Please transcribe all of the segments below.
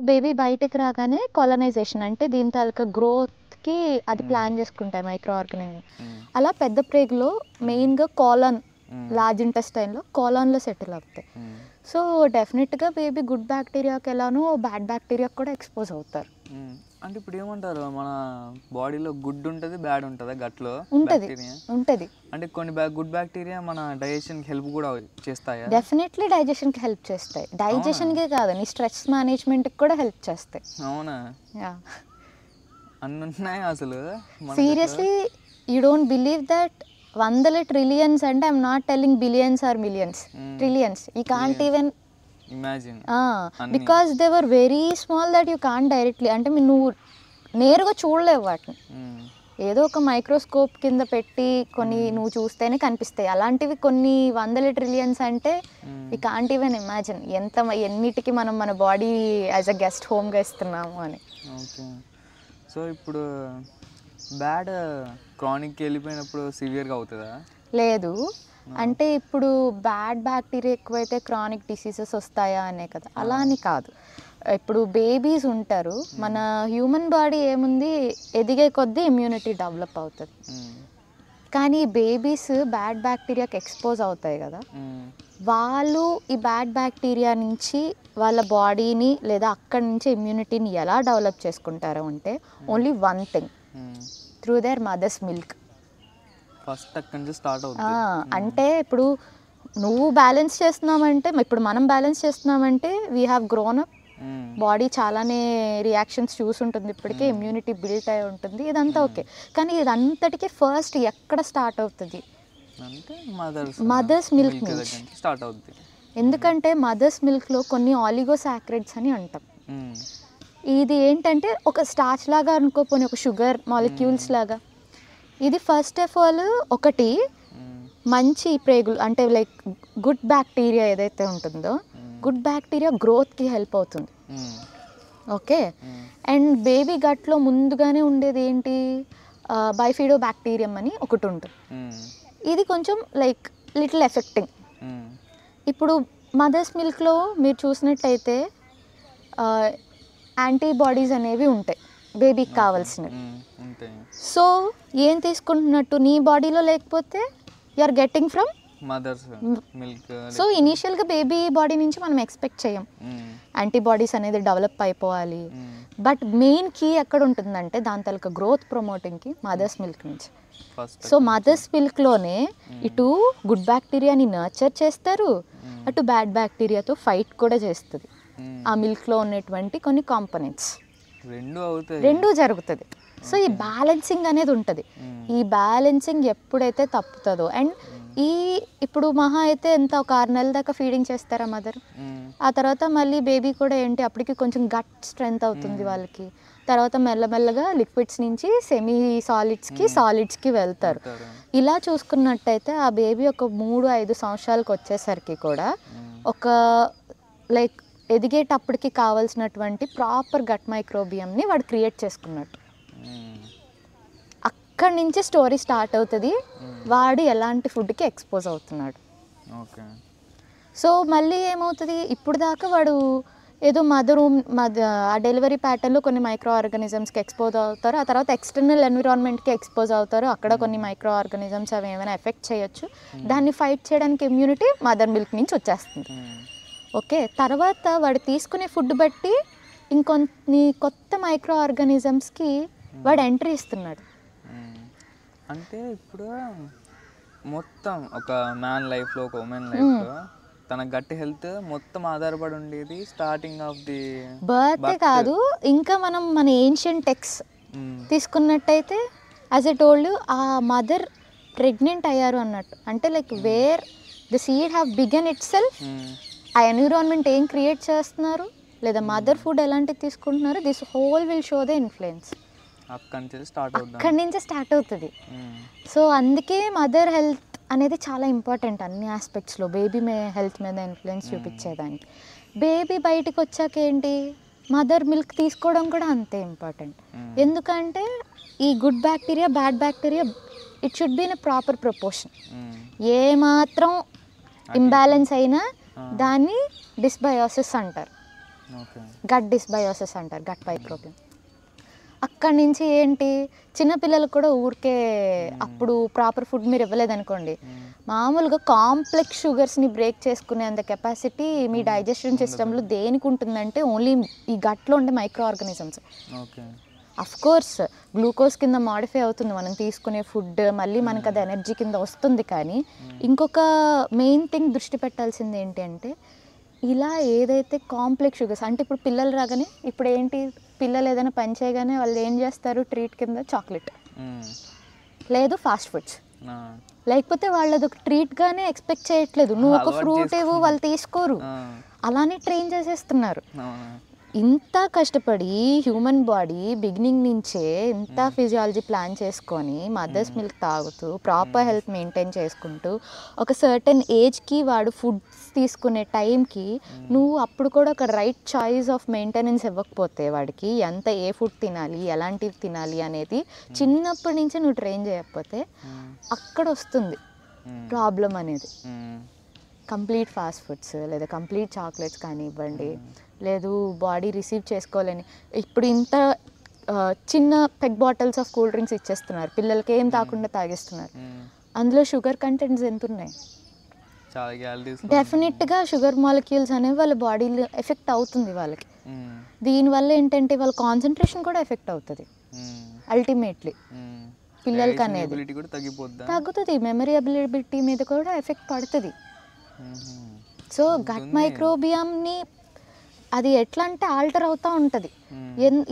Baby బయటకు రాగానే colonisation అంటే దీని తాలూకా గ్రోత్కి అది ప్లాన్ చేసుకుంటాయి మైక్రో ఆర్గనిజం. అలా పెద్ద ప్రేగులో మెయిన్గా కాలన్, లార్జ్ ఇంటెస్టైన్లో కాలన్లో సెటిల్ అవుతాయి. సో డెఫినెట్గా బేబీ గుడ్ బ్యాక్టీరియాకి ఎలానో బ్యాడ్ బ్యాక్టీరియాకి కూడా ఎక్స్పోజ్ అవుతారు. అంటే ఇప్పుడు ఏమంటారు, మన బాడీలో గుడ్ ఉంటుంది, బ్యాడ్ ఉంటుందా గట్లో? ఉంటుంది. అంటే కొన్ని గుడ్ బ్యాక్టీరియా మన డైజెషన్కి హెల్ప్ కూడా చేస్తాయా? డెఫినెట్లీ డైజెషన్కి హెల్ప్ చేస్తాయి. డైజెషన్కే కాదు, నీ స్ట్రెస్ మేనేజ్మెంట్కి కూడా హెల్ప్ చేస్తాయి. అవునా? అన్ని ఉన్నాయి అసలు. Seriously you don't believe that వందల ట్రిలియన్స్ అంటే I'm not telling billions or millions, trillions. You can't even imagine, because they were very small that you can't directly, అంటే నువ్వు నేరుగా చూడలేవు వాటిని. ఏదో ఒక మైక్రోస్కోప్ కింద పెట్టి కొన్ని నువ్వు చూస్తేనే కనిపిస్తాయి. అలాంటివి కొన్ని వందల ట్రిలియన్స్ అంటే యూ కాంట్ ఈవెన్ ఇమాజిన్ ఎన్నిటికి మనం మన బాడీ యాజ్ అ గెస్ట్ హోమ్గా ఇస్తున్నాము అని. ఓకే. సో ఇప్పుడు బ్యాడ్ క్రానిక్కి వెళ్ళిపోయినప్పుడు సివియర్గా అవుతుందా? లేదు, అంటే ఇప్పుడు బ్యాడ్ బ్యాక్టీరియా ఎక్కువైతే క్రానిక్ డిసీజెస్ వస్తాయా అనే కదా, అలా అని కాదు. ఇప్పుడు బేబీస్ ఉంటారు, మన హ్యూమన్ బాడీ ఏముంది, ఎదిగే కొద్దీ ఇమ్యూనిటీ డెవలప్ అవుతుంది. కానీ బేబీస్ బ్యాడ్ బ్యాక్టీరియాకి ఎక్స్పోజ్ అవుతాయి కదా, వాళ్ళు ఈ బ్యాడ్ బ్యాక్టీరియా నుంచి వాళ్ళ బాడీని లేదా అక్కడి నుంచి ఇమ్యూనిటీని ఎలా డెవలప్ చేసుకుంటారు అంటే only one thing, through there mothers milk. First అక్కడి నుంచి స్టార్ట్ అవుతుంది. అంటే ఇప్పుడు నువ్వు బ్యాలెన్స్ చేస్తున్నామంటే, ఇప్పుడు మనం బ్యాలెన్స్ చేస్తున్నామంటే we have grown up, body చాలానే రియాక్షన్స్ చూసుంటుంది, ఇప్పటికే ఇమ్యూనిటీ బిల్ట్ అయి ఉంటుంది, ఇదంతా ఓకే. కానీ ఇదంతటికీ ఫస్ట్ ఎక్కడ స్టార్ట్ అవుతుంది అంటే మదర్స్ మిల్క్ నుంచి స్టార్ట్ అవుతుంది. ఎందుకంటే మదర్స్ మిల్క్లో కొన్ని ఆలిగోసాక్రైడ్స్ అని అంటాం. ఇది ఏంటంటే ఒక స్టార్చ్ లాగా అనుకోపోని, ఒక షుగర్ మాలిక్యూల్స్ లాగా. ఇది ఫస్ట్ ఆఫ్ ఆల్ ఒకటి మంచి ప్రేగులు అంటే లైక్ గుడ్ బ్యాక్టీరియా ఏదైతే ఉంటుందో, గుడ్ బ్యాక్టీరియా గ్రోత్కి హెల్ప్ అవుతుంది. ఓకే. అండ్ బేబీ గట్లో ముందుగానే ఉండేది ఏంటి, బైఫిడో బ్యాక్టీరియం అని ఒకటి ఉంటుంది. ఇది కొంచెం లైక్ లిటిల్ ఎఫెక్టింగ్. ఇప్పుడు మదర్స్ మిల్క్లో మీరు చూసినట్టయితే యాంటీబాడీస్ అనేవి ఉంటాయి బేబీకి కావాల్సినవి. సో ఏం తీసుకుంటున్నట్టు నీ బాడీలో లేకపోతే you are getting from mother's milk. So ఇనీషియల్గా బేబీ బాడీ నుంచి మనం ఎక్స్పెక్ట్ చేయం యాంటీబాడీస్ అనేది డెవలప్ అయిపోవాలి. బట్ మెయిన్ కీ ఎక్కడ ఉంటుందంటే దాని తాలూకా గ్రోత్ ప్రమోటింగ్కి మదర్స్ మిల్క్ నుంచి. సో మదర్స్ మిల్క్లోనే ఇటు గుడ్ బ్యాక్టీరియాని నర్చర్ చేస్తారు, అటు బ్యాడ్ బ్యాక్టీరియాతో ఫైట్ కూడా చేస్తుంది. ఆ మిల్క్లో ఉన్నటువంటి కొన్ని కాంపోనెంట్స్ రెండూ జరుగుతుంది. సో ఈ బ్యాలెన్సింగ్ అనేది ఉంటుంది. ఈ బ్యాలెన్సింగ్ ఎప్పుడైతే తప్పుతుందో, అండ్ ఇప్పుడు మహా అయితే ఎంత ఒక 6 నెలల దాకా ఫీడింగ్ చేస్తారా మదర్, ఆ తర్వాత మళ్ళీ బేబీ కూడా ఏంటి అప్పటికి కొంచెం గట్ స్ట్రెంగ్త్ అవుతుంది వాళ్ళకి, తర్వాత మెల్లమెల్లగా లిక్విడ్స్ నుంచి సెమీ సాలిడ్స్కి వెళ్తారు. ఇలా చూసుకున్నట్టయితే ఆ బేబీ ఒక 3-5 సంవత్సరాలకు వచ్చేసరికి కూడా ఒక లైక్ ఎదిగేటప్పటికి కావాల్సినటువంటి ప్రాపర్ గట్ మైక్రోబియంని వాడు క్రియేట్ చేసుకున్నట్టు. అక్కడి నుంచి స్టోరీ స్టార్ట్ అవుతుంది, వాడు ఎలాంటి ఫుడ్కి ఎక్స్పోజ్ అవుతున్నాడు. సో మళ్ళీ ఏమవుతుంది, ఇప్పుడు దాకా వాడు ఏదో ఆ డెలివరీ ప్యాటర్న్లో కొన్ని మైక్రో ఆర్గానిజమ్స్కి ఎక్స్పోజ్ అవుతారు, ఆ తర్వాత ఎక్స్టర్నల్ ఎన్విరాన్మెంట్కి ఎక్స్పోజ్ అవుతారు, అక్కడ కొన్ని మైక్రో ఆర్గానిజమ్స్ అవి ఏమైనా ఎఫెక్ట్ చేయొచ్చు, దాన్ని ఫైట్ చేయడానికి ఇమ్యూనిటీ మదర్ మిల్క్ నుంచి వచ్చేస్తుంది. ఓకే. తర్వాత వాడు తీసుకునే ఫుడ్ బట్టి ఇంకొన్ని కొత్త మైక్రో ఆర్గానిజమ్స్కి వాడు ఎంట్రీ ఇస్తున్నాడు. అంటే ఇప్పుడు మొత్తం ఒక మ్యాన్ లైఫ్లో, ఒక ఉమెన్ లైఫ్లో తన గట్టి హెల్త్ మొత్తం ఆధారపడి ఉండేది స్టార్టింగ్ ఆఫ్ ది బర్త్ కాదు, ఇంకా మనం మన ఏన్షియంట్ టెక్స్ తీసుకున్నట్టయితే యాజ్ ఎ టోల్డ్ ఆ మదర్ ప్రెగ్నెంట్ అయ్యారు అన్నట్టు. అంటే like where the seed have began it self, ఆ ఎన్విరాన్మెంట్ ఏం క్రియేట్ చేస్తున్నారు లేదా మదర్ ఫుడ్ ఎలాంటివి తీసుకుంటున్నారు, this whole will show the influence. అక్కడి నుంచే స్టార్ట్ అవుతుంది. సో అందుకే మదర్ హెల్త్ అనేది చాలా ఇంపార్టెంట్ అన్ని ఆస్పెక్ట్స్లో, బేబీ హెల్త్ మీద ఇన్ఫ్లుయెన్స్ చూపించేదానికి. బేబీ బయటకు వచ్చాక ఏంటి, మదర్ మిల్క్ తీసుకోవడం కూడా అంతే ఇంపార్టెంట్. ఎందుకంటే ఈ good bacteria bad bacteria it should be in a proper proportion. ఏమాత్రం ఇంబ్యాలెన్స్ అయినా దాన్ని డిస్బయోసిస్ అంటారు. ఓకే. గట్ డిస్బయోసిస్ అంటారు, గట్ మైక్రోబియం. అక్కడి నుంచి ఏంటి, చిన్నపిల్లలకు కూడా ఊరికే అప్పుడు ప్రాపర్ ఫుడ్ మీరు ఇవ్వలేదనుకోండి, మామూలుగా కాంప్లెక్స్ షుగర్స్ని బ్రేక్ చేసుకునే అంత కెపాసిటీ మీ డైజెషన్ సిస్టంలో దేనికి ఉంటుందంటే ఓన్లీ ఈ గట్లో ఉండే micro organisms. Okay. Of course glucose కింద మాడిఫై అవుతుంది మనం తీసుకునే ఫుడ్, మళ్ళీ మనకు అది ఎనర్జీ కింద వస్తుంది. కానీ ఇంకొక మెయిన్ థింగ్ దృష్టి పెట్టాల్సింది ఏంటి అంటే, ఇలా ఏదైతే కాంప్లెక్స్ షుగర్స్ అంటే ఇప్పుడు పిల్లలు రాగానే ఇప్పుడు ఏంటి, పిల్లలు ఏదైనా పని చేయగానే వాళ్ళు ఏం చేస్తారు, ట్రీట్ కింద చాక్లెట్ లేదు ఫాస్ట్ ఫుడ్స్, లేకపోతే వాళ్ళు అది ఒక ట్రీట్గానే ఎక్స్పెక్ట్ చేయట్లేదు, నువ్వు ఒక ఫ్రూట్ ఇవ్వు వాళ్ళు తీసుకోరు, అలానే ట్రైన్ చేసేస్తున్నారు. ఇంత కష్టపడి హ్యూమన్ బాడీ బిగినింగ్ నుంచే ఇంత ఫిజియాలజీ ప్లాన్ చేసుకొని మదర్స్ మిల్క్ తాగుతూ ప్రాపర్ హెల్త్ మెయింటైన్ చేసుకుంటూ ఒక సర్టెన్ ఏజ్కి వాడు ఫుడ్స్ తీసుకునే టైంకి నువ్వు అప్పుడు కూడా ఒక రైట్ చాయిస్ ఆఫ్ మెయింటెనెన్స్ ఇవ్వకపోతే వాడికి ఎంత ఏ ఫుడ్ తినాలి ఎలాంటివి తినాలి అనేది చిన్నప్పటి నుంచి నువ్వు ట్రైన్ చేయకపోతే అక్కడ వస్తుంది ప్రాబ్లం అనేది. కంప్లీట్ ఫాస్ట్ ఫుడ్స్ లేదా కంప్లీట్ చాక్లెట్స్ కానివ్వండి, లేదు బాడీ రిసీవ్ చేసుకోవాలని ఇప్పుడు ఇంత చిన్న peg bottles of cool drinks ఇచ్చేస్తున్నారు పిల్లలకి, ఏం తాకుండా తాగేస్తున్నారు. అందులో షుగర్ కంటెంట్స్ ఎంత ఉన్నాయి, డెఫినెట్గా షుగర్ మాలిక్యూల్స్ అనేవి వాళ్ళ బాడీలో ఎఫెక్ట్ అవుతుంది వాళ్ళకి. దీనివల్ల ఏంటంటే వాళ్ళ కాన్సన్ట్రేషన్ కూడా ఎఫెక్ట్ అవుతుంది అల్టిమేట్లీ పిల్లలకి అనేది తగ్గుతుంది, మెమరీ అబిలిటీ మీద కూడా ఎఫెక్ట్ పడుతుంది. సో గట్ మైక్రోబియంని అది ఎట్లా అంటే ఆల్టర్ అవుతూ ఉంటుంది.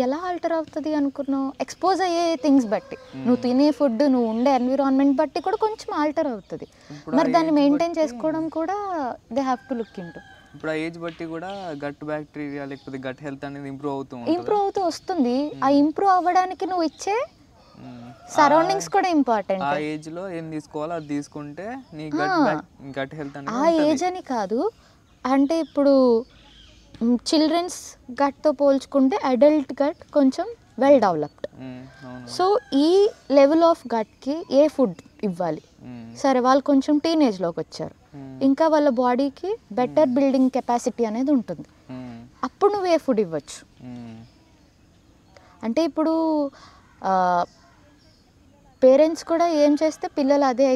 ఎలా ఆల్టర్ అవుతుంది అనుకున్నావు, ఎక్స్పోజ్ అయ్యే థింగ్స్ బట్టి, నువ్వు తినే ఫుడ్, నువ్వు ఉండే ఎన్విరాన్మెంట్ బట్టి కూడా కొంచెం ఆల్టర్ అవుతుంది. మరి దాన్ని మెయింటైన్ చేసుకోవడం కూడా they have to look into. ఇప్పుడు ఆ ఏజ్ బట్టి కూడా గట్ బ్యాక్టీరియా లేకపోతే గట్ హెల్త్ అనేది ఇంప్రూవ్ అవుతూ వస్తుంది. ఆ ఇంప్రూవ్ అవ్వడానికి నువ్వు ఇచ్చే సరౌండింగ్స్ కూడా ఇంపార్టెంట్. ఆ ఏజ్ లో ఏం తీసుకోవాలో అది తీసుకుంటే నీ గట్ హెల్త్ అనేది ఆ ఏజ్ అని కాదు, అంటే ఇప్పుడు చిల్డ్రన్స్ గట్తో పోల్చుకుంటే అడల్ట్ గట్ కొంచెం వెల్ డెవలప్డ్. సో ఈ లెవెల్ ఆఫ్ గట్కి ఏ ఫుడ్ ఇవ్వాలి, సరే వాళ్ళు కొంచెం టీనేజ్లోకి వచ్చారు, ఇంకా వాళ్ళ బాడీకి బెటర్ బిల్డింగ్ కెపాసిటీ అనేది ఉంటుంది, అప్పుడు నువ్వు ఏ ఫుడ్ ఇవ్వచ్చు. అంటే ఇప్పుడు పేరెంట్స్ కూడా ఏం చేస్తే పిల్లలు అదే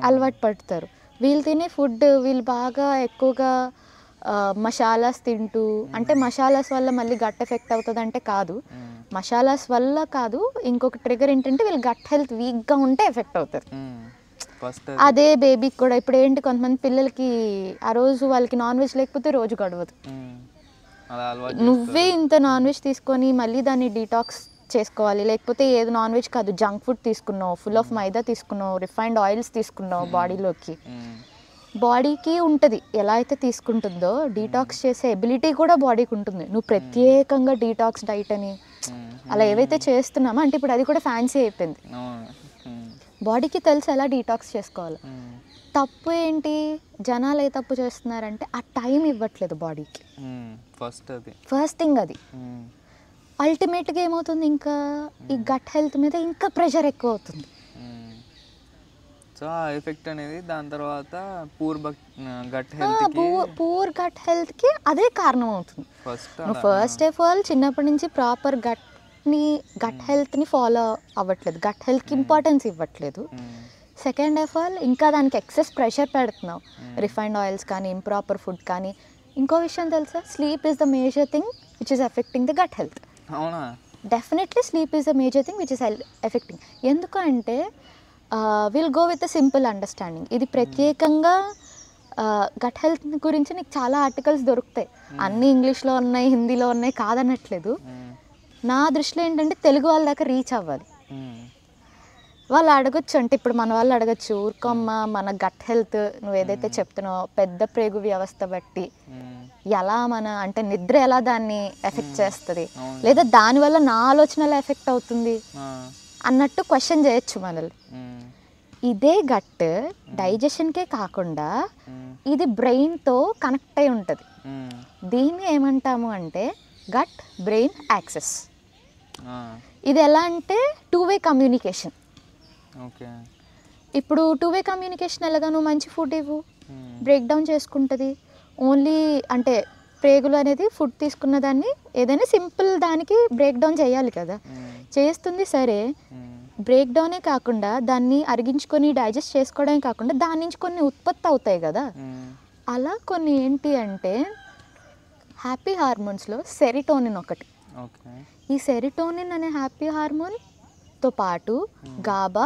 అలవాటు పడతారు. వీళ్ళు తినే ఫుడ్ వీళ్ళు బాగా ఎక్కువగా మసాలాస్ తింటూ, అంటే మసాలాస్ వల్ల మళ్ళీ గట్ ఎఫెక్ట్ అవుతుంది అంటే కాదు, మసాలాస్ వల్ల కాదు, ఇంకొక ట్రిగర్ ఏంటంటే వీళ్ళు గట్ హెల్త్ వీక్గా ఉంటే ఎఫెక్ట్ అవుతుంది. అదే బేబీకి కూడా ఇప్పుడు ఏంటి, కొంతమంది పిల్లలకి ఆ రోజు వాళ్ళకి నాన్ వెజ్ లేకపోతే రోజు గడవదు. నువ్వే ఇంత నాన్ వెజ్ తీసుకొని మళ్ళీ దాన్ని డీటాక్స్ చేసుకోవాలి, లేకపోతే ఏది నాన్ వెజ్ కాదు జంక్ ఫుడ్ తీసుకున్నావు, ఫుల్ ఆఫ్ మైదా తీసుకున్నావు, రిఫైన్డ్ ఆయిల్స్ తీసుకున్నావు, బాడీకి ఉంటుంది ఎలా అయితే తీసుకుంటుందో డీటాక్స్ చేసే ఎబిలిటీ కూడా బాడీకి ఉంటుంది. నువ్వు ప్రత్యేకంగా డీటాక్స్ డైట్ అని అలా ఏవైతే చేస్తున్నామో, అంటే ఇప్పుడు అది కూడా ఫ్యాన్సీ అయిపోయింది, బాడీకి తెలుసు ఎలా డీటాక్స్ చేసుకోవాలి. తప్పు ఏంటి, జనాలు ఏ తప్పు చేస్తున్నారంటే ఆ టైం ఇవ్వట్లేదు బాడీకి, ఫస్ట్ థింగ్ అది. అల్టిమేట్గా ఏమవుతుంది, ఇంకా ఈ గట్ హెల్త్ మీద ఇంకా ప్రెషర్ ఎక్కువ అవుతుంది. సో ఆ ఎఫెక్ట్ అనేది దాని తర్వాత పూర్ గట్ హెల్త్కి అదే కారణం అవుతుంది. నువ్వు ఫస్ట్ ఆఫ్ ఆల్ చిన్నప్పటి నుంచి ప్రాపర్ గట్ హెల్త్ని ఫాలో అవ్వట్లేదు, గట్ హెల్త్కి ఇంపార్టెన్స్ ఇవ్వట్లేదు. సెకండ్ ఆఫ్ ఆల్ ఇంకా దానికి ఎక్సెస్ ప్రెషర్ పెడుతున్నావు, రిఫైన్డ్ ఆయిల్స్ కానీ ఇంప్రాపర్ ఫుడ్ కానీ. ఇంకో విషయం తెలుసా, sleep is the major thing which is affecting the gut health. Definitely sleep is the major thing which is affecting. ఎందుకు అంటే will go with a simple understanding. ఇది ప్రత్యేకంగా గట్ హెల్త్ గురించి నీకు చాలా ఆర్టికల్స్ దొరుకుతాయి, అన్నీ ఇంగ్లీష్లో ఉన్నాయి, హిందీలో ఉన్నాయి, కాదనట్లేదు. నా దృష్టిలో ఏంటంటే తెలుగు వాళ్ళ దాకా రీచ్ అవ్వాలి. వాళ్ళు అడగచ్చు, అంటే ఇప్పుడు మన వాళ్ళు అడగచ్చు, ఊరుకోమ్మ మన గట్ హెల్త్ నువ్వు ఏదైతే చెప్తున్నావో పెద్ద ప్రేగు వ్యవస్థ బట్టి ఎలా అంటే నిద్ర ఎలా దాన్ని ఎఫెక్ట్ చేస్తుంది, లేదా దానివల్ల నా ఆలోచనలా ఎఫెక్ట్ అవుతుంది అన్నట్టు క్వశ్చన్ చేయొచ్చు మనల్ని. ఇదే గట్ డైజెషన్కే కాకుండా ఇది బ్రెయిన్తో కనెక్ట్ అయి ఉంటుంది. దీన్ని ఏమంటాము అంటే గట్ బ్రెయిన్ యాక్సెస్. ఇది ఎలా అంటే 2-way కమ్యూనికేషన్. ఇప్పుడు 2-way కమ్యూనికేషన్ ఎలాగా, నువ్వు మంచి ఫుడ్ ఇవ్వు, బ్రేక్ డౌన్ చేసుకుంటుంది. ఓన్లీ అంటే ప్రేగులు అనేది ఫుడ్ తీసుకున్న దాన్ని ఏదైనా సింపుల్ దానికి బ్రేక్ డౌన్ చేయాలి కదా, చేస్తుంది సరే. బ్రేక్ డౌనే కాకుండా దాన్ని అరిగించుకొని డైజెస్ట్ చేసుకోవడమే కాకుండా దాని నుంచి కొన్ని ఉత్పత్తి అవుతాయి కదా. అలా కొన్ని ఏంటి అంటే హ్యాపీ హార్మోన్స్లో సెరిటోనిన్ ఒకటి. ఈ సెరిటోనిన్ అనే హ్యాపీ హార్మోన్తో పాటు గాబా